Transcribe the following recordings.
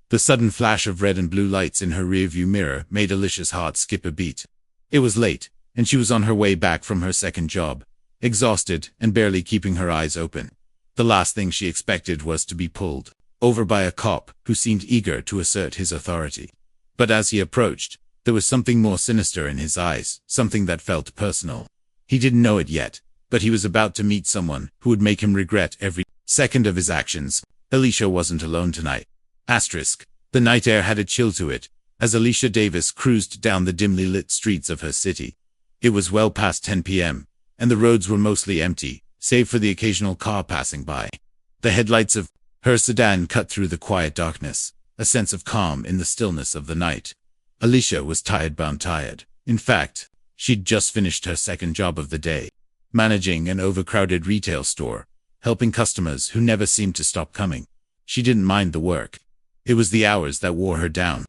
The sudden flash of red and blue lights in her rearview mirror made Alicia's heart skip a beat. It was late, and she was on her way back from her second job, exhausted and barely keeping her eyes open. The last thing she expected was to be pulled over by a cop who seemed eager to assert his authority. But as he approached, there was something more sinister in his eyes, something that felt personal. He didn't know it yet, but he was about to meet someone who would make him regret every second of his actions. Alicia wasn't alone tonight. The night air had a chill to it, as Alicia Davis cruised down the dimly lit streets of her city. It was well past 10 p.m., and the roads were mostly empty, save for the occasional car passing by. The headlights of her sedan cut through the quiet darkness, a sense of calm in the stillness of the night. Alicia was tired. In fact, she'd just finished her second job of the day, managing an overcrowded retail store, helping customers who never seemed to stop coming. She didn't mind the work. It was the hours that wore her down.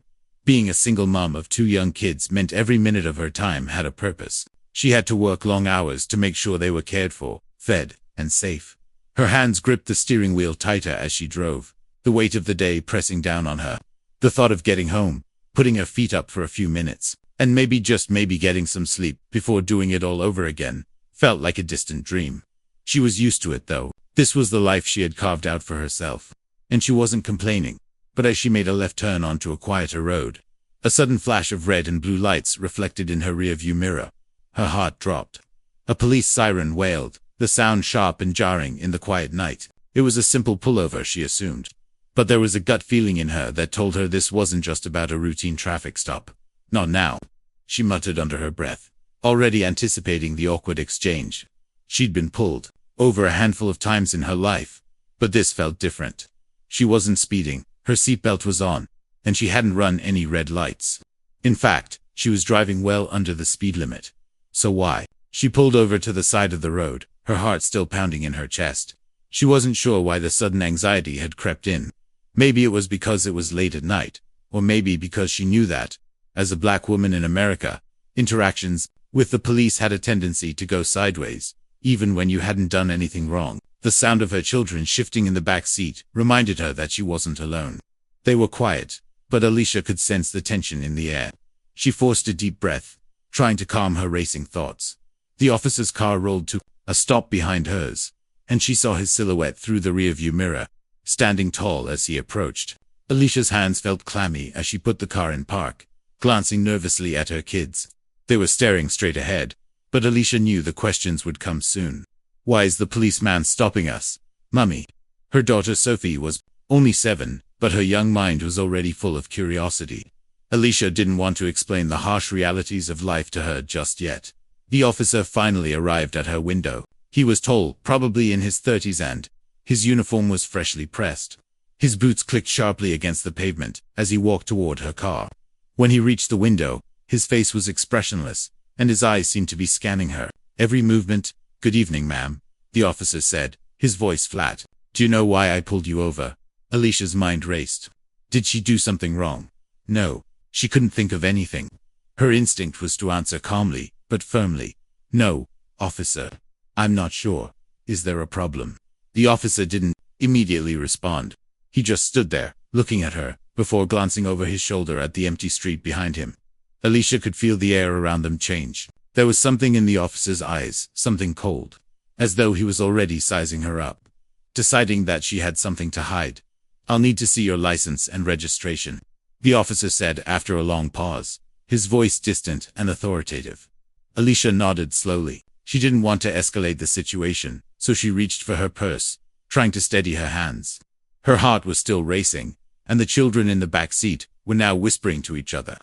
Being a single mom of 2 young kids meant every minute of her time had a purpose. She had to work long hours to make sure they were cared for, fed, and safe. Her hands gripped the steering wheel tighter as she drove, the weight of the day pressing down on her. The thought of getting home, putting her feet up for a few minutes, and just maybe getting some sleep before doing it all over again, felt like a distant dream. She was used to it though. This was the life she had carved out for herself. And she wasn't complaining. But as she made a left turn onto a quieter road, a sudden flash of red and blue lights reflected in her rearview mirror. Her heart dropped. A police siren wailed, the sound sharp and jarring in the quiet night. It was a simple pullover, she assumed. But there was a gut feeling in her that told her this wasn't just about a routine traffic stop. Not now, she muttered under her breath, already anticipating the awkward exchange. She'd been pulled over a handful of times in her life, but this felt different. She wasn't speeding, her seatbelt was on, and she hadn't run any red lights. In fact, she was driving well under the speed limit. So why? She pulled over to the side of the road, her heart still pounding in her chest. She wasn't sure why the sudden anxiety had crept in. Maybe it was because it was late at night, or maybe because she knew that, as a black woman in America, interactions with the police had a tendency to go sideways, even when you hadn't done anything wrong. The sound of her children shifting in the back seat reminded her that she wasn't alone. They were quiet, but Alicia could sense the tension in the air. She forced a deep breath, trying to calm her racing thoughts. The officer's car rolled to a stop behind hers, and she saw his silhouette through the rearview mirror, standing tall as he approached. Alicia's hands felt clammy as she put the car in park, glancing nervously at her kids. They were staring straight ahead, but Alicia knew the questions would come soon. Why is the policeman stopping us, Mummy? Her daughter Sophie was only 7, but her young mind was already full of curiosity. Alicia didn't want to explain the harsh realities of life to her just yet. The officer finally arrived at her window. He was tall, probably in his 30s, and his uniform was freshly pressed. His boots clicked sharply against the pavement as he walked toward her car. When he reached the window, his face was expressionless, and his eyes seemed to be scanning her every movement. "Good evening, ma'am," the officer said, his voice flat. "Do you know why I pulled you over?" Alicia's mind raced. Did she do something wrong? No, she couldn't think of anything. Her instinct was to answer calmly, but firmly. "No, officer. I'm not sure. Is there a problem?" The officer didn't immediately respond. He just stood there, looking at her, before glancing over his shoulder at the empty street behind him. Alicia could feel the air around them change. There was something in the officer's eyes, something cold, as though he was already sizing her up, deciding that she had something to hide. "I'll need to see your license and registration," the officer said after a long pause, his voice distant and authoritative. Alicia nodded slowly. She didn't want to escalate the situation, so she reached for her purse, trying to steady her hands. Her heart was still racing, and the children in the back seat were now whispering to each other.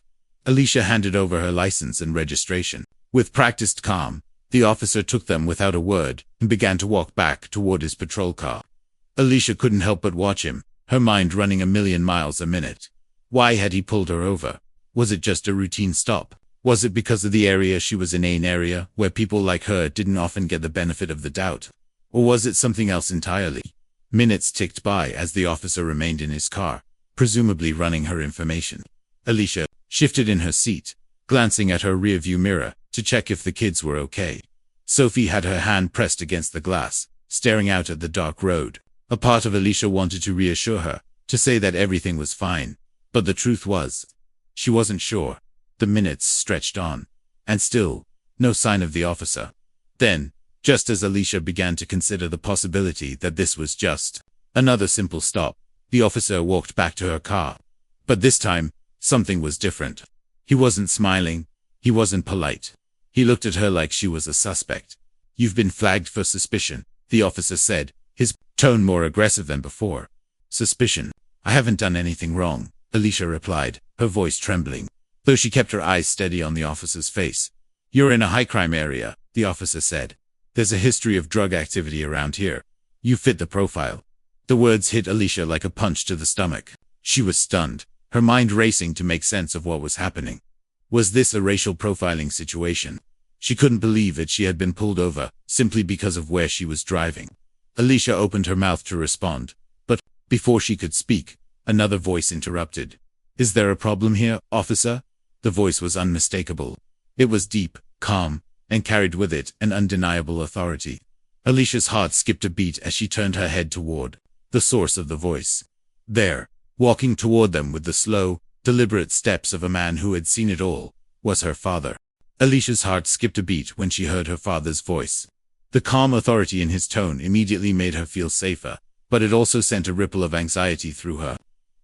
Alicia handed over her license and registration. With practiced calm, the officer took them without a word and began to walk back toward his patrol car. Alicia couldn't help but watch him, her mind running 1,000,000 miles a minute. Why had he pulled her over? Was it just a routine stop? Was it because of the area she was in, an area where people like her didn't often get the benefit of the doubt? Or was it something else entirely? Minutes ticked by as the officer remained in his car, presumably running her information. Alicia shifted in her seat, glancing at her rearview mirror to check if the kids were okay. Sophie had her hand pressed against the glass, staring out at the dark road. A part of Alicia wanted to reassure her, to say that everything was fine, But the truth was, she wasn't sure. The minutes stretched on. And still, no sign of the officer. Then, just as Alicia began to consider the possibility that this was just another simple stop, the officer walked back to her car. But this time, something was different. He wasn't smiling. He wasn't polite. He looked at her like she was a suspect. "You've been flagged for suspicion," the officer said, his tone more aggressive than before. "Suspicion? I haven't done anything wrong," Alicia replied, her voice trembling, though she kept her eyes steady on the officer's face. "You're in a high-crime area," the officer said. "There's a history of drug activity around here. You fit the profile." The words hit Alicia like a punch to the stomach. She was stunned, her mind racing to make sense of what was happening. Was this a racial profiling situation? She couldn't believe it. She had been pulled over, simply because of where she was driving. Alicia opened her mouth to respond, but before she could speak, another voice interrupted. "Is there a problem here, officer?" The voice was unmistakable. It was deep, calm, and carried with it an undeniable authority. Alicia's heart skipped a beat as she turned her head toward the source of the voice. There, walking toward them with the slow, deliberate steps of a man who had seen it all, was her father. Alicia's heart skipped a beat when she heard her father's voice. The calm authority in his tone immediately made her feel safer, but it also sent a ripple of anxiety through her.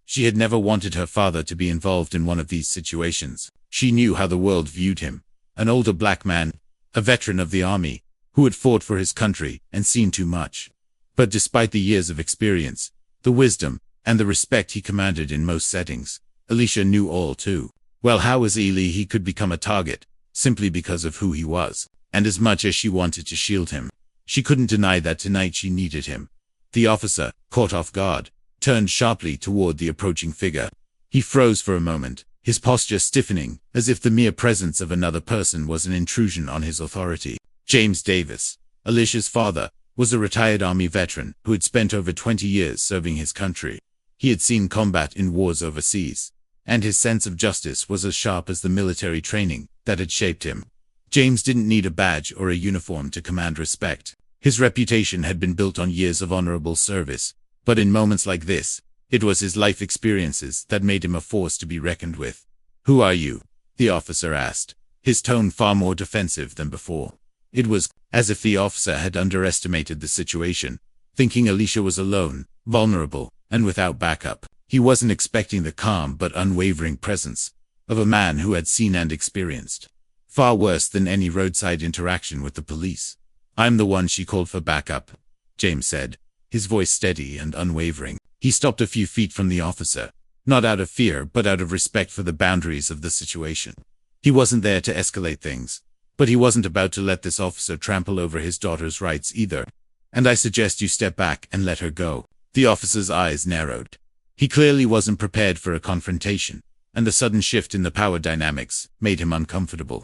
She had never wanted her father to be involved in one of these situations. She knew how the world viewed him. An older black man, a veteran of the army, who had fought for his country and seen too much. But despite the years of experience, the wisdom, and the respect he commanded in most settings, Alicia knew all too well how easily he could become a target, simply because of who he was, and as much as she wanted to shield him. She couldn't deny that tonight she needed him. The officer, caught off guard, turned sharply toward the approaching figure. He froze for a moment, his posture stiffening, as if the mere presence of another person was an intrusion on his authority. James Davis, Alicia's father, was a retired army veteran who had spent over 20 years serving his country. He had seen combat in wars overseas, and his sense of justice was as sharp as the military training that had shaped him. James didn't need a badge or a uniform to command respect. His reputation had been built on years of honorable service, but in moments like this, it was his life experiences that made him a force to be reckoned with. "Who are you?" the officer asked, his tone far more defensive than before. It was as if the officer had underestimated the situation, thinking Alicia was alone, vulnerable, and without backup. He wasn't expecting the calm but unwavering presence of a man who had seen and experienced far worse than any roadside interaction with the police. "I'm the one she called for backup," James said, his voice steady and unwavering. He stopped a few feet from the officer, not out of fear but out of respect for the boundaries of the situation. He wasn't there to escalate things, but he wasn't about to let this officer trample over his daughter's rights either. "And I suggest you step back and let her go." The officer's eyes narrowed. He clearly wasn't prepared for a confrontation, and the sudden shift in the power dynamics made him uncomfortable.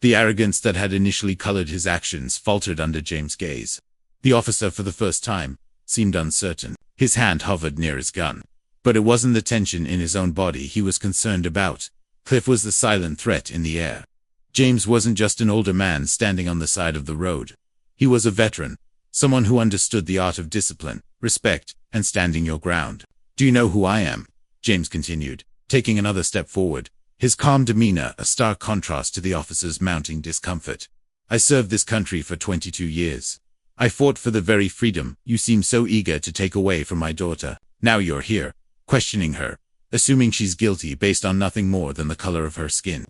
The arrogance that had initially colored his actions faltered under James' gaze. The officer, for the first time, seemed uncertain. His hand hovered near his gun. But it wasn't the tension in his own body he was concerned about. Cliff was the silent threat in the air. James wasn't just an older man standing on the side of the road. He was a veteran, someone who understood the art of discipline, respect, and standing your ground. "Do you know who I am?" James continued, taking another step forward, his calm demeanor a stark contrast to the officer's mounting discomfort. "I served this country for 22 years. I fought for the very freedom you seem so eager to take away from my daughter. Now you're here, questioning her, assuming she's guilty based on nothing more than the color of her skin.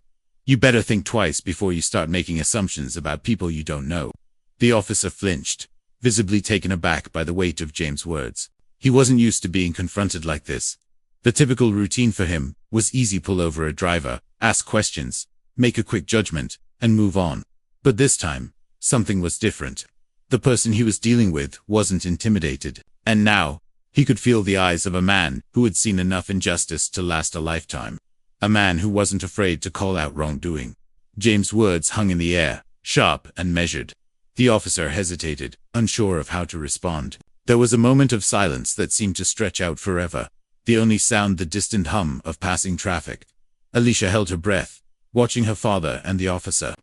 You better think twice before you start making assumptions about people you don't know." The officer flinched, visibly taken aback by the weight of James' words. He wasn't used to being confronted like this. The typical routine for him was easy: pull over a driver, ask questions, make a quick judgment, and move on. But this time, something was different. The person he was dealing with wasn't intimidated, and now, he could feel the eyes of a man who had seen enough injustice to last a lifetime. A man who wasn't afraid to call out wrongdoing. James' words hung in the air, sharp and measured. The officer hesitated, unsure of how to respond. There was a moment of silence that seemed to stretch out forever, the only sound the distant hum of passing traffic. Alicia held her breath, watching her father and the officer,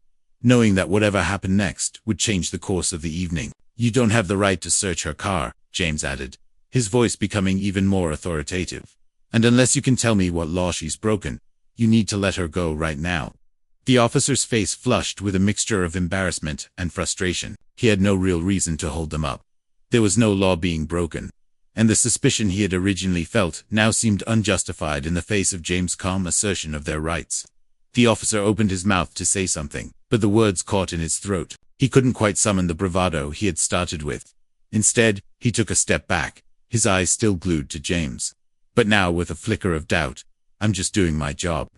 knowing that whatever happened next would change the course of the evening. "You don't have the right to search her car," James added, his voice becoming even more authoritative. And unless you can tell me what law she's broken, you need to let her go right now." The officer's face flushed with a mixture of embarrassment and frustration. He had no real reason to hold them up. There was no law being broken, and the suspicion he had originally felt now seemed unjustified in the face of James' calm assertion of their rights. The officer opened his mouth to say something, but the words caught in his throat. He couldn't quite summon the bravado he had started with. Instead, he took a step back, his eyes still glued to James, but now with a flicker of doubt. "I'm just doing my job,"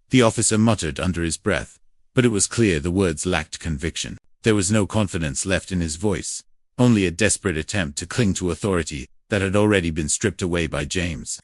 the officer muttered under his breath, but it was clear the words lacked conviction. There was no confidence left in his voice, only a desperate attempt to cling to authority that had already been stripped away by James.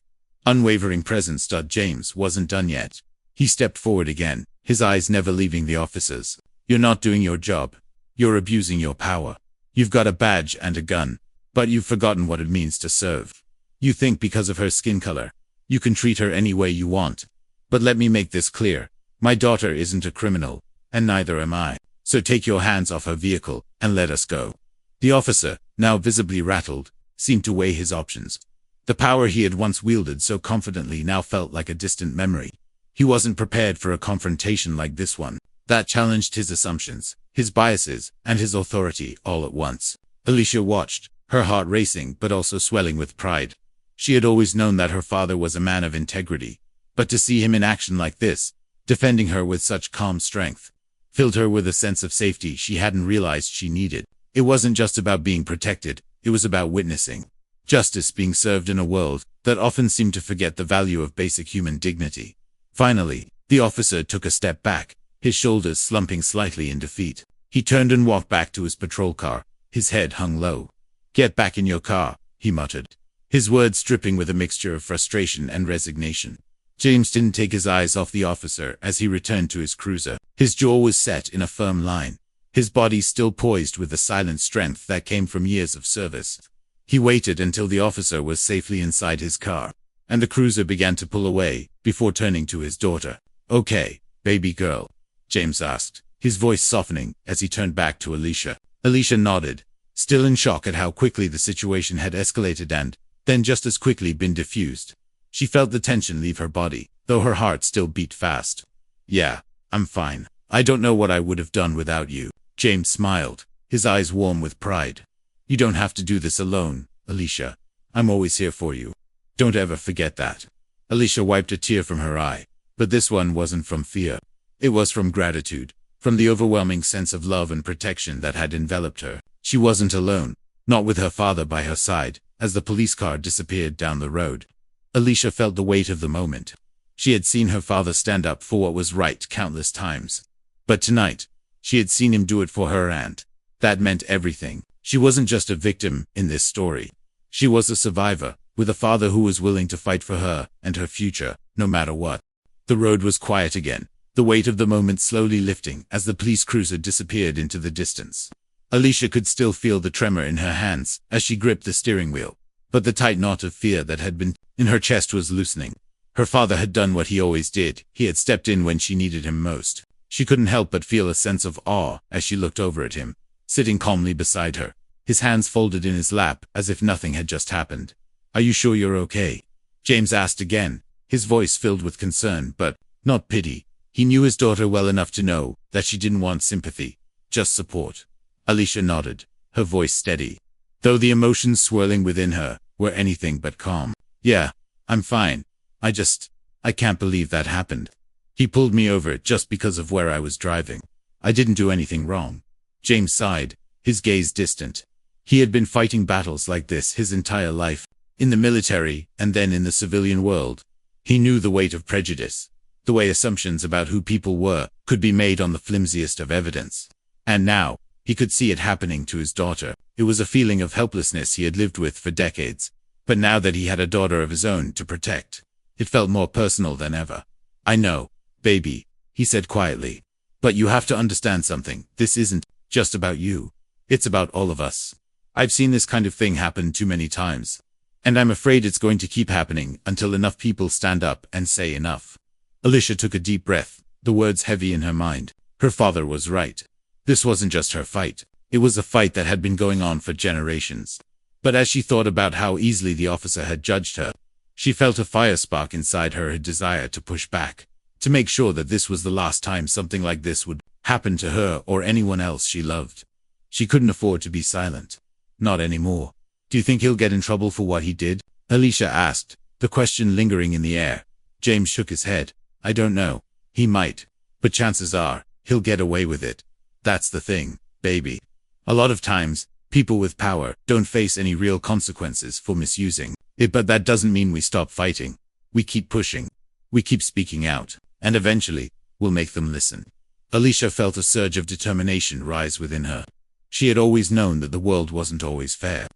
Unwavering presence. James wasn't done yet. He stepped forward again, his eyes never leaving the officer's. "You're not doing your job. You're abusing your power. You've got a badge and a gun, but you've forgotten what it means to serve. You think because of her skin color, you can treat her any way you want. But let me make this clear. My daughter isn't a criminal, and neither am I. So take your hands off her vehicle and let us go." The officer, now visibly rattled, seemed to weigh his options. The power he had once wielded so confidently now felt like a distant memory. He wasn't prepared for a confrontation like this one that challenged his assumptions, his biases, and his authority all at once. Alicia watched, her heart racing but also swelling with pride. She had always known that her father was a man of integrity, but to see him in action like this, defending her with such calm strength, filled her with a sense of safety she hadn't realized she needed. It wasn't just about being protected, it was about witnessing justice being served in a world that often seemed to forget the value of basic human dignity. Finally, the officer took a step back, his shoulders slumping slightly in defeat. He turned and walked back to his patrol car, his head hung low. "Get back in your car," he muttered, his words dripping with a mixture of frustration and resignation. James didn't take his eyes off the officer as he returned to his cruiser. His jaw was set in a firm line, his body still poised with the silent strength that came from years of service. He waited until the officer was safely inside his car, and the cruiser began to pull away, before turning to his daughter. "Okay, baby girl?" James asked, his voice softening as he turned back to Alicia. Alicia nodded, still in shock at how quickly the situation had escalated and, then just as quickly been diffused. She felt the tension leave her body, though her heart still beat fast. "Yeah, I'm fine. I don't know what I would have done without you." James smiled, his eyes warm with pride. "You don't have to do this alone, Alicia. I'm always here for you. Don't ever forget that." Alicia wiped a tear from her eye, but this one wasn't from fear. It was from gratitude, from the overwhelming sense of love and protection that had enveloped her. She wasn't alone, not with her father by her side, as the police car disappeared down the road. Alicia felt the weight of the moment. She had seen her father stand up for what was right countless times. But tonight, she had seen him do it for her, and that meant everything. She wasn't just a victim in this story. She was a survivor, with a father who was willing to fight for her and her future, no matter what. The road was quiet again, the weight of the moment slowly lifting as the police cruiser disappeared into the distance. Alicia could still feel the tremor in her hands as she gripped the steering wheel, but the tight knot of fear that had been in her chest was loosening. Her father had done what he always did. He had stepped in when she needed him most. She couldn't help but feel a sense of awe as she looked over at him, sitting calmly beside her, his hands folded in his lap as if nothing had just happened. "Are you sure you're okay?" James asked again, his voice filled with concern but not pity. He knew his daughter well enough to know that she didn't want sympathy, just support. Alicia nodded, her voice steady, though the emotions swirling within her were anything but calm. "Yeah, I'm fine. I can't believe that happened. He pulled me over just because of where I was driving. I didn't do anything wrong." James sighed, his gaze distant. He had been fighting battles like this his entire life, in the military and then in the civilian world. He knew the weight of prejudice, the way assumptions about who people were could be made on the flimsiest of evidence. And now, he could see it happening to his daughter. It was a feeling of helplessness he had lived with for decades. But now that he had a daughter of his own to protect, it felt more personal than ever. "I know, baby," he said quietly. "But you have to understand something. This isn't just about you. It's about all of us. I've seen this kind of thing happen too many times. And I'm afraid it's going to keep happening until enough people stand up and say enough." Alicia took a deep breath, the words heavy in her mind. Her father was right. This wasn't just her fight. It was a fight that had been going on for generations. But as she thought about how easily the officer had judged her, She felt a fire spark inside her, a desire to push back, to make sure that this was the last time something like this would happen to her or anyone else she loved. She couldn't afford to be silent. Not anymore. Do you think he'll get in trouble for what he did? Alicia asked, the question lingering in the air. James shook his head. I don't know. He might. But chances are, he'll get away with it. That's the thing, baby. A lot of times, people with power don't face any real consequences for misusing it, but that doesn't mean we stop fighting. We keep pushing. We keep speaking out. And eventually, we'll make them listen. Alicia felt a surge of determination rise within her. She had always known that the world wasn't always fair,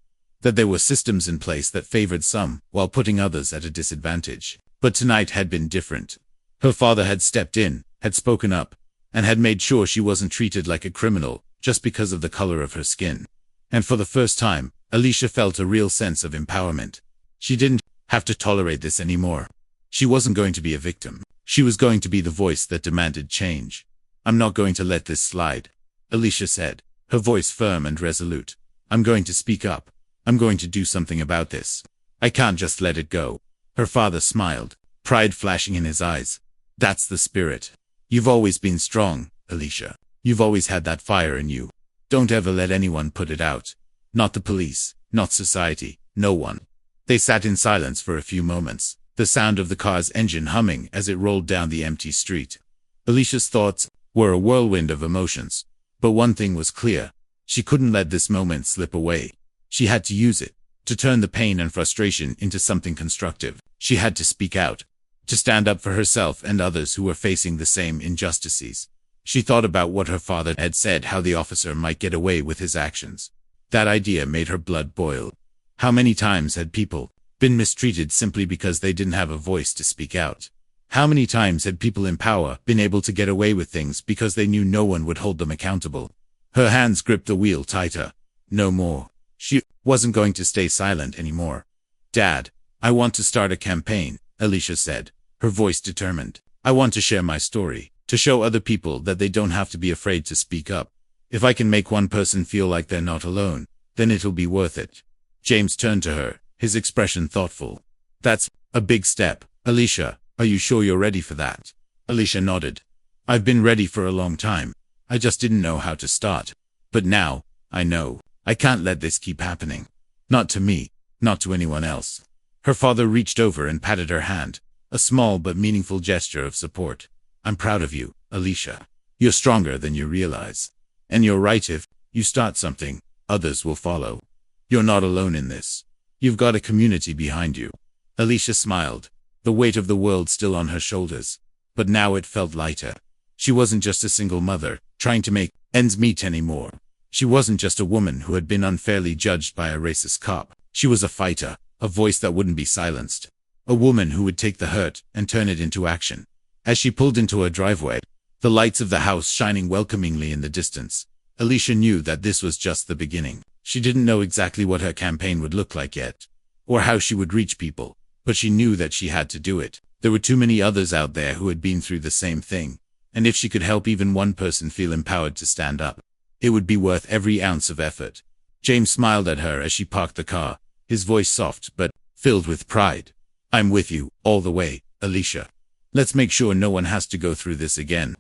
that there were systems in place that favored some while putting others at a disadvantage. But tonight had been different. Her father had stepped in, had spoken up, and had made sure she wasn't treated like a criminal just because of the color of her skin. And for the first time, Alicia felt a real sense of empowerment. She didn't have to tolerate this anymore. She wasn't going to be a victim. She was going to be the voice that demanded change. I'm not going to let this slide, Alicia said, her voice firm and resolute. I'm going to speak up. I'm going to do something about this. I can't just let it go. Her father smiled, pride flashing in his eyes. That's the spirit. You've always been strong, Alicia. You've always had that fire in you. Don't ever let anyone put it out. Not the police, not society, no one. They sat in silence for a few moments, the sound of the car's engine humming as it rolled down the empty street. Alicia's thoughts were a whirlwind of emotions. But one thing was clear. She couldn't let this moment slip away. She had to use it, to turn the pain and frustration into something constructive. She had to speak out, to stand up for herself and others who were facing the same injustices. She thought about what her father had said, how the officer might get away with his actions. That idea made her blood boil. How many times had people been mistreated simply because they didn't have a voice to speak out? How many times had people in power been able to get away with things because they knew no one would hold them accountable? Her hands gripped the wheel tighter. No more. She wasn't going to stay silent anymore. Dad, I want to start a campaign, Alicia said, her voice determined. I want to share my story, to show other people that they don't have to be afraid to speak up. If I can make one person feel like they're not alone, then it'll be worth it. James turned to her, his expression thoughtful. That's a big step, Alicia. Are you sure you're ready for that? Alicia nodded. I've been ready for a long time. I just didn't know how to start. But now, I know. I can't let this keep happening. Not to me, not to anyone else. Her father reached over and patted her hand, a small but meaningful gesture of support. I'm proud of you, Alicia. You're stronger than you realize. And you're right, if you start something, others will follow. You're not alone in this. You've got a community behind you. Alicia smiled, the weight of the world still on her shoulders. But now it felt lighter. She wasn't just a single mother, trying to make ends meet anymore. She wasn't just a woman who had been unfairly judged by a racist cop. She was a fighter, a voice that wouldn't be silenced. A woman who would take the hurt and turn it into action. As she pulled into her driveway, the lights of the house shining welcomingly in the distance, Alicia knew that this was just the beginning. She didn't know exactly what her campaign would look like yet, or how she would reach people, but she knew that she had to do it. There were too many others out there who had been through the same thing, and if she could help even one person feel empowered to stand up, it would be worth every ounce of effort. James smiled at her as she parked the car, his voice soft but filled with pride. I'm with you, all the way, Alicia. Let's make sure no one has to go through this again.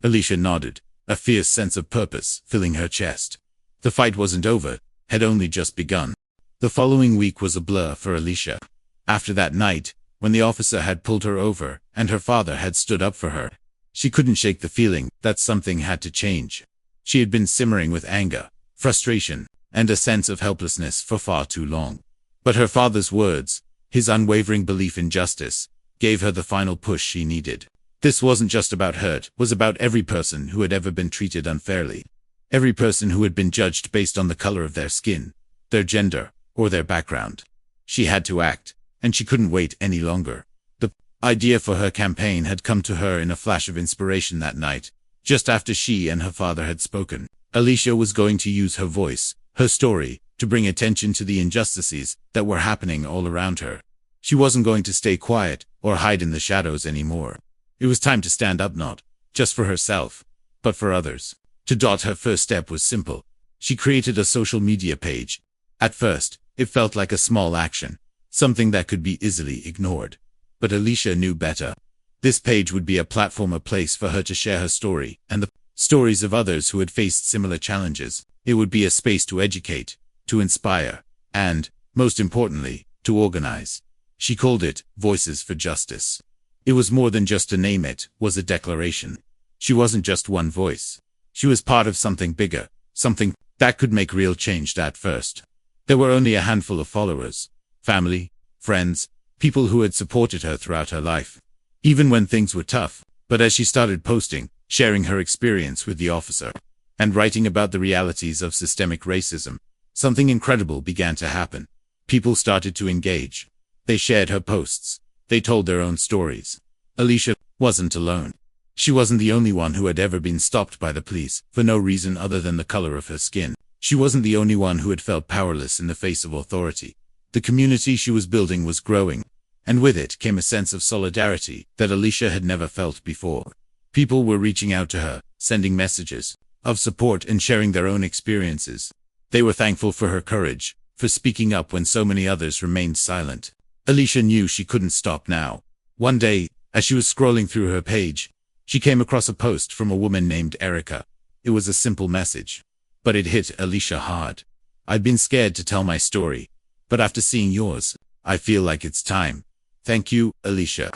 Alicia nodded, a fierce sense of purpose filling her chest. The fight wasn't over, had only just begun. The following week was a blur for Alicia. After that night, when the officer had pulled her over and her father had stood up for her, she couldn't shake the feeling that something had to change. She had been simmering with anger, frustration, and a sense of helplessness for far too long. But her father's words, his unwavering belief in justice, gave her the final push she needed. This wasn't just about her, it was about every person who had ever been treated unfairly. Every person who had been judged based on the color of their skin, their gender, or their background. She had to act, and she couldn't wait any longer. The idea for her campaign had come to her in a flash of inspiration that night, just after she and her father had spoken. Alicia was going to use her voice, her story, to bring attention to the injustices that were happening all around her. She wasn't going to stay quiet or hide in the shadows anymore. It was time to stand up, not just for herself, but for others. Her first step was simple. She created a social media page. At first, it felt like a small action. something that could be easily ignored. But Alicia knew better. This page would be a platform, a place for her to share her story and the stories of others who had faced similar challenges. It would be a space to educate, to inspire, and, most importantly, to organize. She called it Voices for Justice. It was more than just a name, it was a declaration. She wasn't just one voice. She was part of something bigger, something that could make real change. At first, there were only a handful of followers, family, friends, people who had supported her throughout her life, even when things were tough. But as she started posting, sharing her experience with the officer, and writing about the realities of systemic racism, something incredible began to happen. People started to engage. They shared her posts. They told their own stories. Alicia wasn't alone. She wasn't the only one who had ever been stopped by the police for no reason other than the color of her skin. She wasn't the only one who had felt powerless in the face of authority. The community she was building was growing, and with it came a sense of solidarity that Alicia had never felt before. People were reaching out to her, sending messages of support and sharing their own experiences. They were thankful for her courage, for speaking up when so many others remained silent. Alicia knew she couldn't stop now. One day, as she was scrolling through her page, she came across a post from a woman named Erica. It was a simple message, but it hit Alicia hard. "I'd been scared to tell my story, but after seeing yours, I feel like it's time. Thank you, Alicia."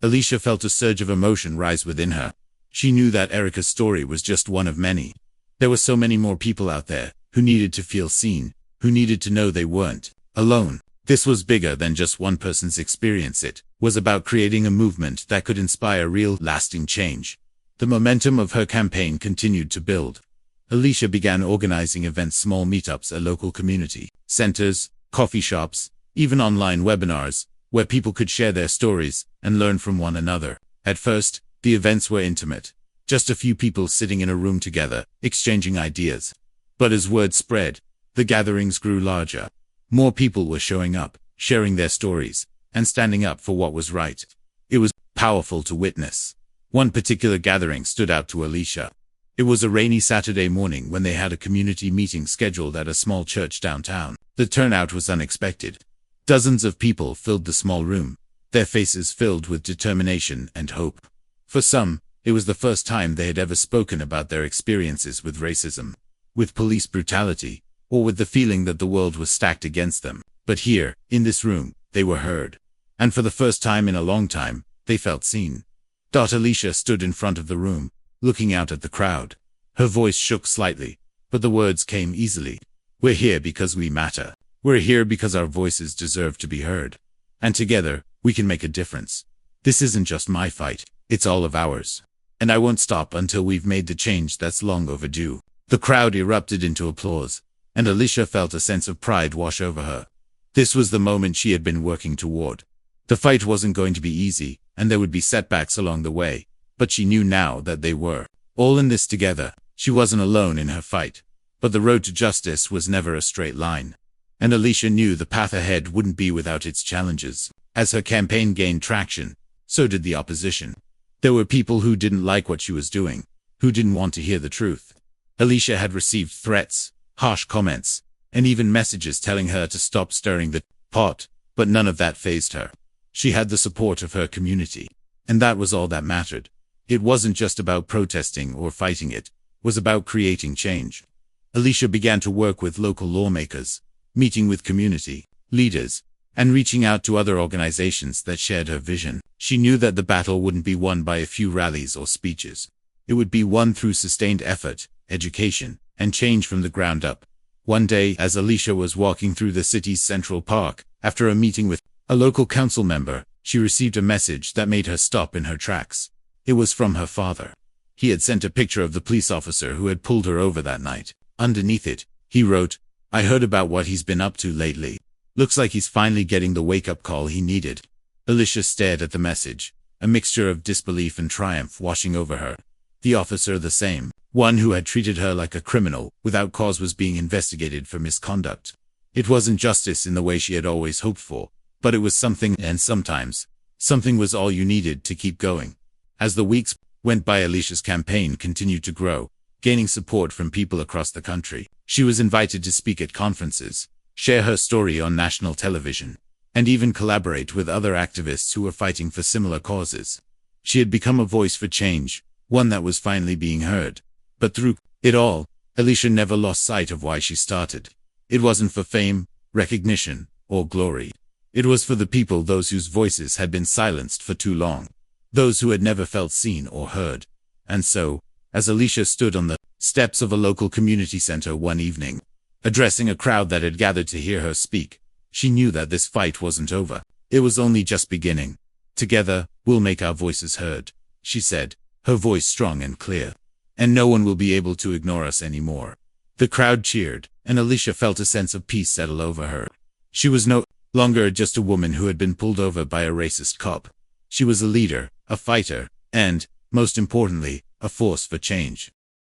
Alicia felt a surge of emotion rise within her. She knew that Erica's story was just one of many. There were so many more people out there who needed to feel seen, who needed to know they weren't alone. This was bigger than just one person's experience. It was about creating a movement that could inspire real, lasting change. The momentum of her campaign continued to build. Alicia began organizing events, small meetups at local community centers, coffee shops, even online webinars, where people could share their stories and learn from one another. At first, the events were intimate, just a few people sitting in a room together, exchanging ideas. But as word spread, the gatherings grew larger. More people were showing up, sharing their stories, and standing up for what was right. It was powerful to witness. One particular gathering stood out to Alicia. It was a rainy Saturday morning when they had a community meeting scheduled at a small church downtown. The turnout was unexpected. Dozens of people filled the small room, their faces filled with determination and hope. For some, it was the first time they had ever spoken about their experiences with racism, with police brutality, or with the feeling that the world was stacked against them. But here, in this room, they were heard. And for the first time in a long time, they felt seen. Alicia stood in front of the room, looking out at the crowd. Her voice shook slightly, but the words came easily. "We're here because we matter. We're here because our voices deserve to be heard. And together, we can make a difference. This isn't just my fight, it's all of ours. And I won't stop until we've made the change that's long overdue." The crowd erupted into applause, and Alicia felt a sense of pride wash over her. This was the moment she had been working toward. The fight wasn't going to be easy, and there would be setbacks along the way, but she knew now that they were all in this together. She wasn't alone in her fight, but the road to justice was never a straight line. And Alicia knew the path ahead wouldn't be without its challenges. As her campaign gained traction, so did the opposition. There were people who didn't like what she was doing, who didn't want to hear the truth. Alicia had received threats, harsh comments, and even messages telling her to stop stirring the pot, but none of that fazed her. She had the support of her community, and that was all that mattered. It wasn't just about protesting or fighting, it was about creating change. Alicia began to work with local lawmakers, meeting with community leaders, and reaching out to other organizations that shared her vision. She knew that the battle wouldn't be won by a few rallies or speeches. It would be won through sustained effort, education, and change from the ground up. One day, as Alicia was walking through the city's Central Park, after a meeting with a local council member, she received a message that made her stop in her tracks. It was from her father. He had sent a picture of the police officer who had pulled her over that night. Underneath it, he wrote, "I heard about what he's been up to lately. Looks like he's finally getting the wake-up call he needed." Alicia stared at the message, a mixture of disbelief and triumph washing over her. The officer, the same one who had treated her like a criminal without cause, was being investigated for misconduct. It wasn't justice in the way she had always hoped for, but it was something, and sometimes, something was all you needed to keep going. As the weeks went by, Alicia's campaign continued to grow, gaining support from people across the country. She was invited to speak at conferences, share her story on national television, and even collaborate with other activists who were fighting for similar causes. She had become a voice for change, one that was finally being heard. But through it all, Alicia never lost sight of why she started. It wasn't for fame, recognition, or glory. It was for the people, those whose voices had been silenced for too long, those who had never felt seen or heard. And so, as Alicia stood on the steps of a local community center one evening, addressing a crowd that had gathered to hear her speak, she knew that this fight wasn't over. It was only just beginning. "Together, we'll make our voices heard," she said, her voice strong and clear. "And no one will be able to ignore us anymore." The crowd cheered, and Alicia felt a sense of peace settle over her. She was no longer just a woman who had been pulled over by a racist cop. She was a leader, a fighter, and, most importantly, a force for change.